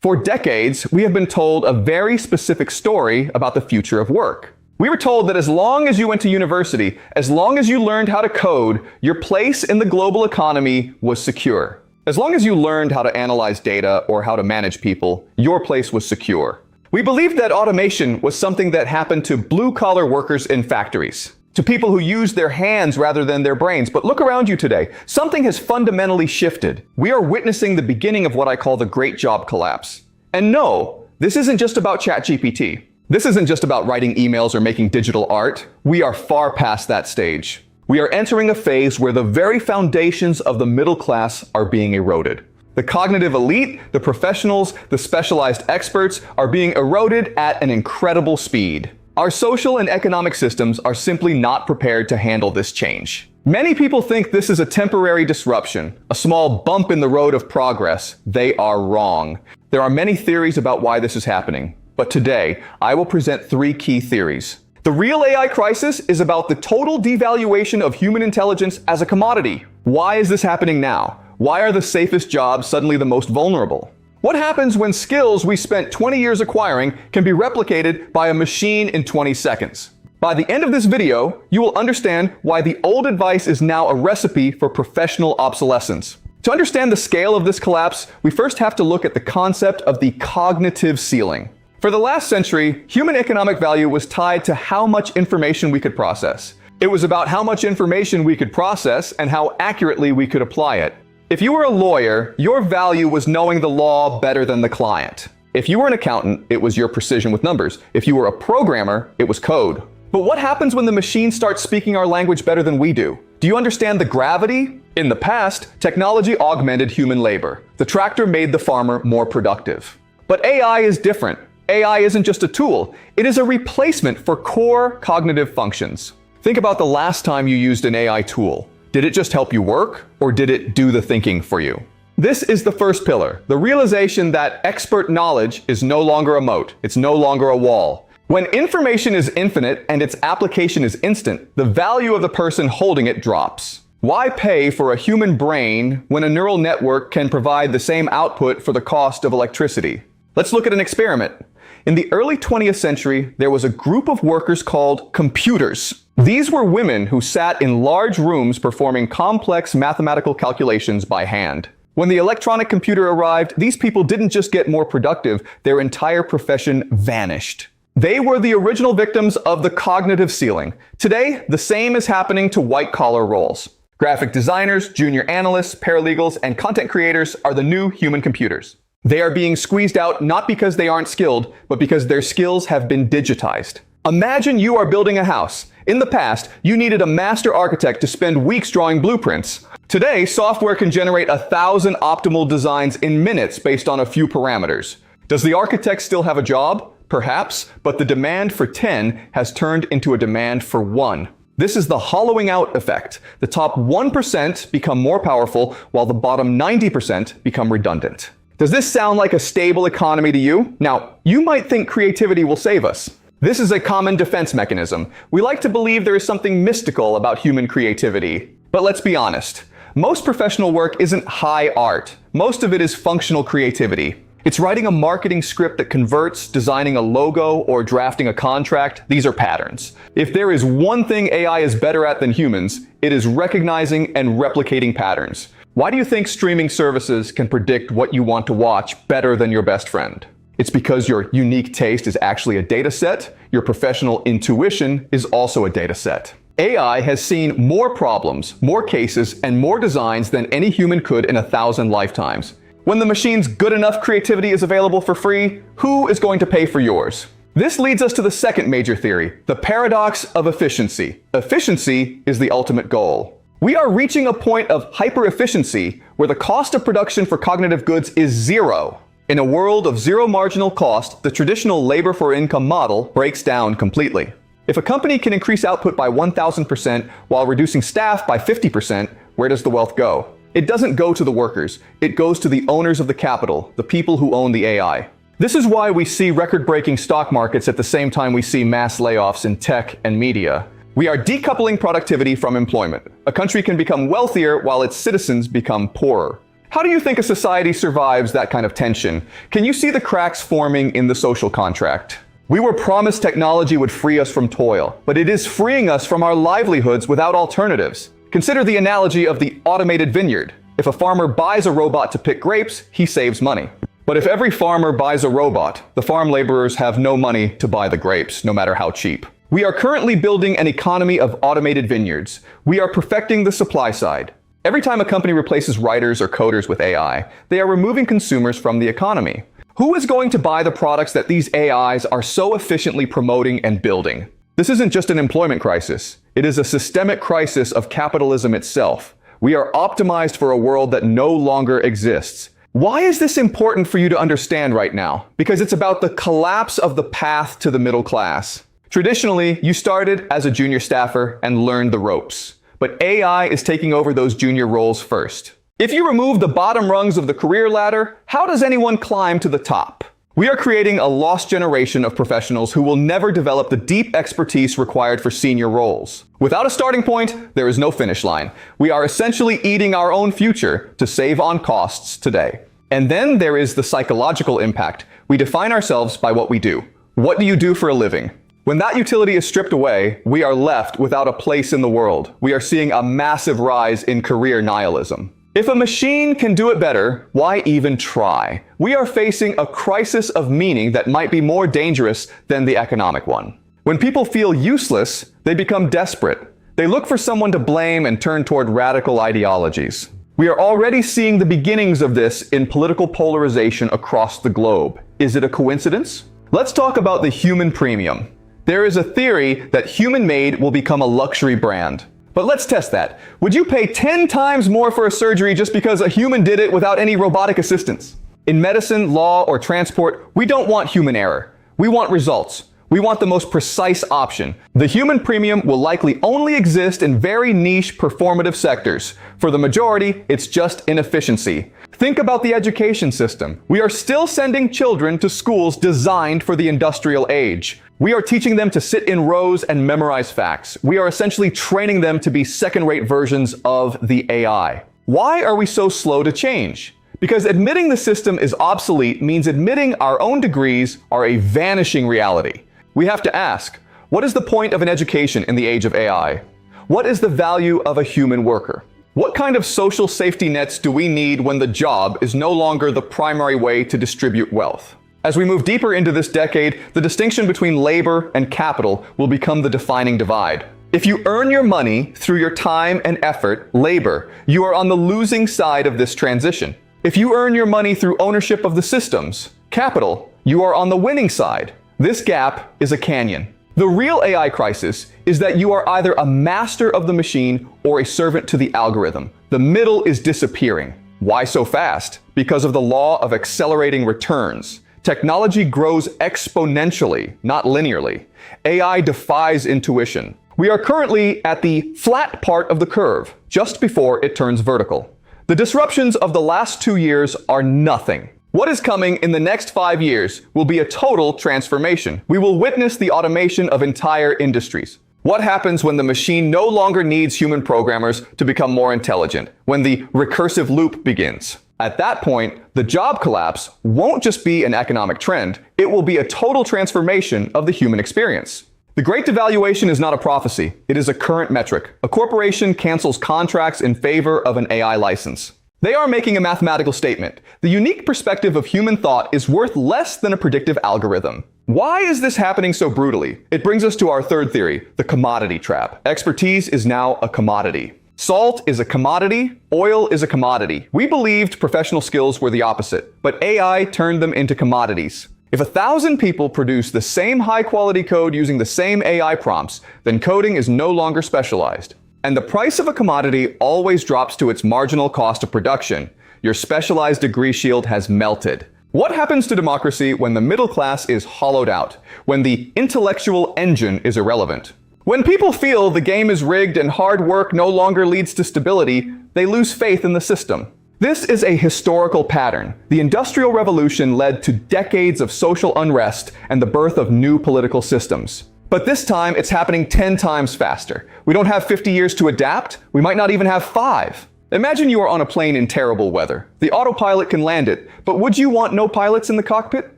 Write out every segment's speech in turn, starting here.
For decades, we have been told a very specific story about the future of work. We were told that as long as you went to university, as long as you learned how to code, your place in the global economy was secure. As long as you learned how to analyze data or how to manage people, your place was secure. We believed that automation was something that happened to blue-collar workers in factories, to people who use their hands rather than their brains. But look around you today. Something has fundamentally shifted. We are witnessing the beginning of what I call the great job collapse. And no, this isn't just about ChatGPT. This isn't just about writing emails or making digital art. We are far past that stage. We are entering a phase where the very foundations of the middle class are being eroded. The cognitive elite, the professionals, the specialized experts are being eroded at an incredible speed. Our social and economic systems are simply not prepared to handle this change. Many people think this is a temporary disruption, a small bump in the road of progress. They are wrong. There are many theories about why this is happening, but today I will present 3 key theories. The real AI crisis is about the total devaluation of human intelligence as a commodity. Why is this happening now? Why are the safest jobs suddenly the most vulnerable? What happens when skills we spent 20 years acquiring can be replicated by a machine in 20 seconds? By the end of this video, you will understand why the old advice is now a recipe for professional obsolescence. To understand the scale of this collapse, we first have to look at the concept of the cognitive ceiling. For the last century, human economic value was tied to how much information we could process. It was about how much information we could process and how accurately we could apply it. If you were a lawyer, your value was knowing the law better than the client. If you were an accountant, it was your precision with numbers. If you were a programmer, it was code. But what happens when the machine starts speaking our language better than we do? Do you understand the gravity? In the past, technology augmented human labor. The tractor made the farmer more productive. But AI is different. AI isn't just a tool. It is a replacement for core cognitive functions. Think about the last time you used an AI tool. Did it just help you work, or did it do the thinking for you? This is the first pillar, the realization that expert knowledge is no longer a moat. It's no longer a wall. When information is infinite and its application is instant, the value of the person holding it drops. Why pay for a human brain when a neural network can provide the same output for the cost of electricity? Let's look at an experiment. In the early 20th century, there was a group of workers called computers. These were women who sat in large rooms performing complex mathematical calculations by hand. When the electronic computer arrived, these people didn't just get more productive, their entire profession vanished. They were the original victims of the cognitive ceiling. Today, the same is happening to white-collar roles. Graphic designers, junior analysts, paralegals, and content creators are the new human computers. They are being squeezed out not because they aren't skilled, but because their skills have been digitized. Imagine you are building a house. In the past, you needed a master architect to spend weeks drawing blueprints. Today, software can generate 1,000 optimal designs in minutes based on a few parameters. Does the architect still have a job? Perhaps, but the demand for 10 has turned into a demand for 1. This is the hollowing out effect. The top 1% become more powerful, while the bottom 90% become redundant. Does this sound like a stable economy to you? Now, you might think creativity will save us. This is a common defense mechanism. We like to believe there is something mystical about human creativity. But let's be honest. Most professional work isn't high art. Most of it is functional creativity. It's writing a marketing script that converts, designing a logo, or drafting a contract. These are patterns. If there is one thing AI is better at than humans, it is recognizing and replicating patterns. Why do you think streaming services can predict what you want to watch better than your best friend? It's because your unique taste is actually a data set. Your professional intuition is also a data set. AI has seen more problems, more cases, and more designs than any human could in 1,000 lifetimes. When the machine's good enough creativity is available for free, who is going to pay for yours? This leads us to the second major theory, the paradox of efficiency. Efficiency is the ultimate goal. We are reaching a point of hyper-efficiency where the cost of production for cognitive goods is zero. In a world of zero marginal cost, the traditional labor for income model breaks down completely. If a company can increase output by 1,000% while reducing staff by 50%, where does the wealth go? It doesn't go to the workers. It goes to the owners of the capital, the people who own the AI. This is why we see record-breaking stock markets at the same time we see mass layoffs in tech and media. We are decoupling productivity from employment. A country can become wealthier while its citizens become poorer. How do you think a society survives that kind of tension? Can you see the cracks forming in the social contract? We were promised technology would free us from toil, but it is freeing us from our livelihoods without alternatives. Consider the analogy of the automated vineyard. If a farmer buys a robot to pick grapes, he saves money. But if every farmer buys a robot, the farm laborers have no money to buy the grapes, no matter how cheap. We are currently building an economy of automated vineyards. We are perfecting the supply side. Every time a company replaces writers or coders with AI, they are removing consumers from the economy. Who is going to buy the products that these AIs are so efficiently promoting and building? This isn't just an employment crisis. It is a systemic crisis of capitalism itself. We are optimized for a world that no longer exists. Why is this important for you to understand right now? Because it's about the collapse of the path to the middle class. Traditionally, you started as a junior staffer and learned the ropes. But AI is taking over those junior roles first. If you remove the bottom rungs of the career ladder, how does anyone climb to the top? We are creating a lost generation of professionals who will never develop the deep expertise required for senior roles. Without a starting point, there is no finish line. We are essentially eating our own future to save on costs today. And then there is the psychological impact. We define ourselves by what we do. What do you do for a living? When that utility is stripped away, we are left without a place in the world. We are seeing a massive rise in career nihilism. If a machine can do it better, why even try? We are facing a crisis of meaning that might be more dangerous than the economic one. When people feel useless, they become desperate. They look for someone to blame and turn toward radical ideologies. We are already seeing the beginnings of this in political polarization across the globe. Is it a coincidence? Let's talk about the human premium. There is a theory that human-made will become a luxury brand. But let's test that. Would you pay 10 times more for a surgery just because a human did it without any robotic assistance? In medicine, law, or transport, we don't want human error. We want results. We want the most precise option. The human premium will likely only exist in very niche performative sectors. For the majority, it's just inefficiency. Think about the education system. We are still sending children to schools designed for the industrial age. We are teaching them to sit in rows and memorize facts. We are essentially training them to be second-rate versions of the AI. Why are we so slow to change? Because admitting the system is obsolete means admitting our own degrees are a vanishing reality. We have to ask, what is the point of an education in the age of AI? What is the value of a human worker? What kind of social safety nets do we need when the job is no longer the primary way to distribute wealth? As we move deeper into this decade, the distinction between labor and capital will become the defining divide. If you earn your money through your time and effort, labor, you are on the losing side of this transition. If you earn your money through ownership of the systems, capital, you are on the winning side. This gap is a canyon. The real AI crisis is that you are either a master of the machine or a servant to the algorithm. The middle is disappearing. Why so fast? Because of the law of accelerating returns. Technology grows exponentially, not linearly. AI defies intuition. We are currently at the flat part of the curve, just before it turns vertical. The disruptions of the last 2 years are nothing. What is coming in the next 5 years will be a total transformation. We will witness the automation of entire industries. What happens when the machine no longer needs human programmers to become more intelligent? When the recursive loop begins? At that point, the job collapse won't just be an economic trend, it will be a total transformation of the human experience. The Great Devaluation is not a prophecy, it is a current metric. A corporation cancels contracts in favor of an AI license. They are making a mathematical statement. The unique perspective of human thought is worth less than a predictive algorithm. Why is this happening so brutally? It brings us to our third theory, the commodity trap. Expertise is now a commodity. Salt is a commodity, oil is a commodity. We believed professional skills were the opposite, but AI turned them into commodities. If 1,000 people produce the same high-quality code using the same AI prompts, then coding is no longer specialized. And the price of a commodity always drops to its marginal cost of production. Your specialized degree shield has melted. What happens to democracy when the middle class is hollowed out, when the intellectual engine is irrelevant? When people feel the game is rigged and hard work no longer leads to stability, they lose faith in the system. This is a historical pattern. The Industrial Revolution led to decades of social unrest and the birth of new political systems. But this time, it's happening 10 times faster. We don't have 50 years to adapt. We might not even have 5. Imagine you are on a plane in terrible weather. The autopilot can land it, but would you want no pilots in the cockpit?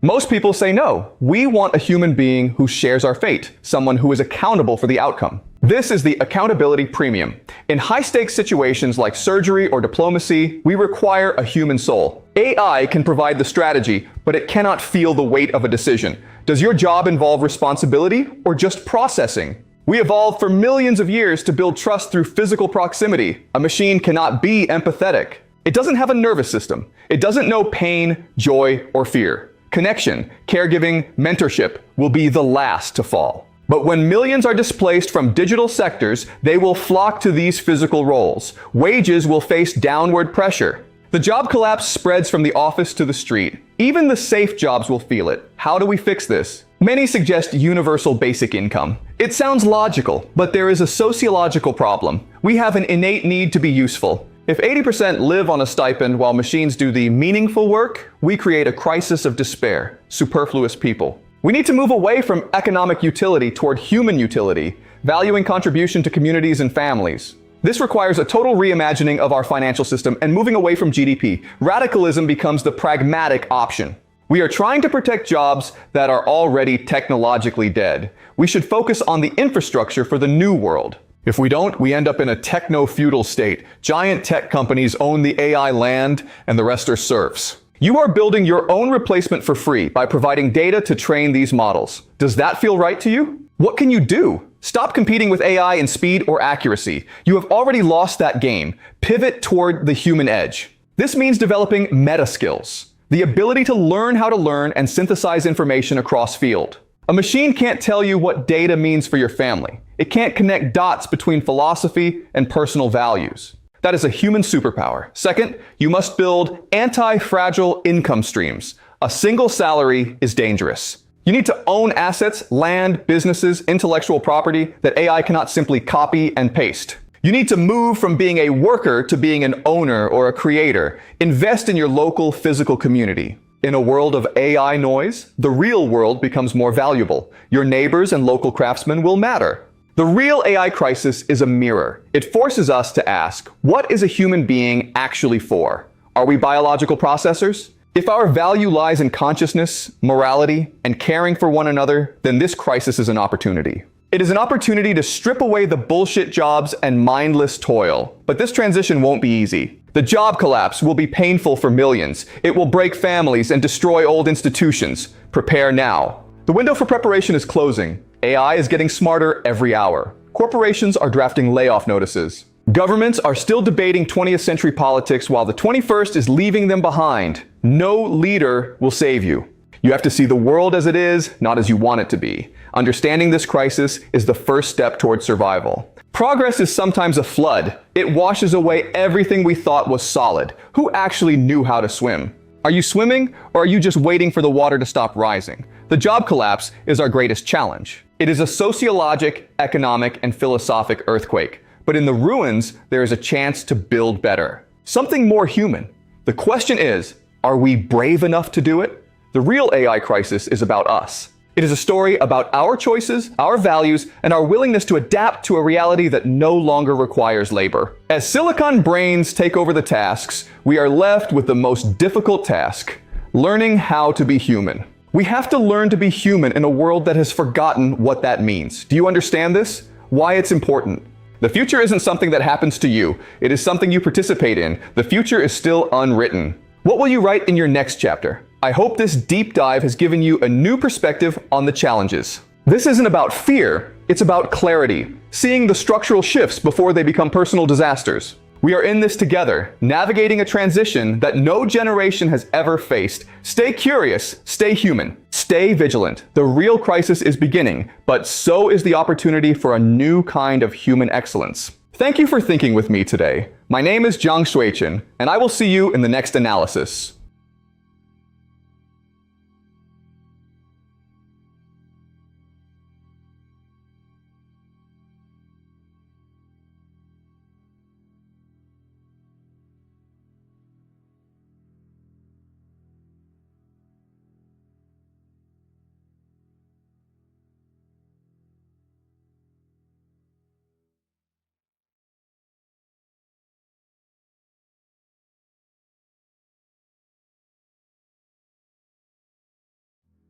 Most people say no. We want a human being who shares our fate, someone who is accountable for the outcome. This is the accountability premium. In high-stakes situations like surgery or diplomacy, we require a human soul. AI can provide the strategy, but it cannot feel the weight of a decision. Does your job involve responsibility or just processing? We evolved for millions of years to build trust through physical proximity. A machine cannot be empathetic. It doesn't have a nervous system. It doesn't know pain, joy, or fear. Connection, caregiving, mentorship will be the last to fall. But when millions are displaced from digital sectors, they will flock to these physical roles. Wages will face downward pressure. The job collapse spreads from the office to the street. Even the safe jobs will feel it. How do we fix this? Many suggest universal basic income. It sounds logical, but there is a sociological problem. We have an innate need to be useful. If 80% live on a stipend while machines do the meaningful work, we create a crisis of despair, superfluous people. We need to move away from economic utility toward human utility, valuing contribution to communities and families. This requires a total reimagining of our financial system and moving away from GDP. Radicalism becomes the pragmatic option. We are trying to protect jobs that are already technologically dead. We should focus on the infrastructure for the new world. If we don't, we end up in a techno-feudal state. Giant tech companies own the AI land, and the rest are serfs. You are building your own replacement for free by providing data to train these models. Does that feel right to you? What can you do? Stop competing with AI in speed or accuracy. You have already lost that game. Pivot toward the human edge. This means developing meta skills, the ability to learn how to learn and synthesize information across field. A machine can't tell you what data means for your family. It can't connect dots between philosophy and personal values. That is a human superpower. Second, you must build anti-fragile income streams. A single salary is dangerous. You need to own assets, land, businesses, intellectual property that AI cannot simply copy and paste. You need to move from being a worker to being an owner or a creator. Invest in your local physical community. In a world of AI noise, the real world becomes more valuable. Your neighbors and local craftsmen will matter. The real AI crisis is a mirror. It forces us to ask, what is a human being actually for? Are we biological processors? If our value lies in consciousness, morality, and caring for one another, then this crisis is an opportunity. It is an opportunity to strip away the bullshit jobs and mindless toil. But this transition won't be easy. The job collapse will be painful for millions. It will break families and destroy old institutions. Prepare now. The window for preparation is closing. AI is getting smarter every hour. Corporations are drafting layoff notices. Governments are still debating 20th century politics while the 21st is leaving them behind. No leader will save you. You have to see the world as it is, not as you want it to be. Understanding this crisis is the first step towards survival. Progress is sometimes a flood. It washes away everything we thought was solid. Who actually knew how to swim? Are you swimming, or are you just waiting for the water to stop rising? The job collapse is our greatest challenge. It is a sociologic, economic, and philosophic earthquake. But in the ruins, there is a chance to build better. Something more human. The question is, are we brave enough to do it? The real AI crisis is about us. It is a story about our choices, our values, and our willingness to adapt to a reality that no longer requires labor. As silicon brains take over the tasks, we are left with the most difficult task: learning how to be human. We have to learn to be human in a world that has forgotten what that means. Do you understand this? Why it's important? The future isn't something that happens to you. It is something you participate in. The future is still unwritten. What will you write in your next chapter? I hope this deep dive has given you a new perspective on the challenges. This isn't about fear, it's about clarity, seeing the structural shifts before they become personal disasters. We are in this together, navigating a transition that no generation has ever faced. Stay curious, stay human, stay vigilant. The real crisis is beginning, but so is the opportunity for a new kind of human excellence. Thank you for thinking with me today. My name is Jiang Xueqin, and I will see you in the next analysis.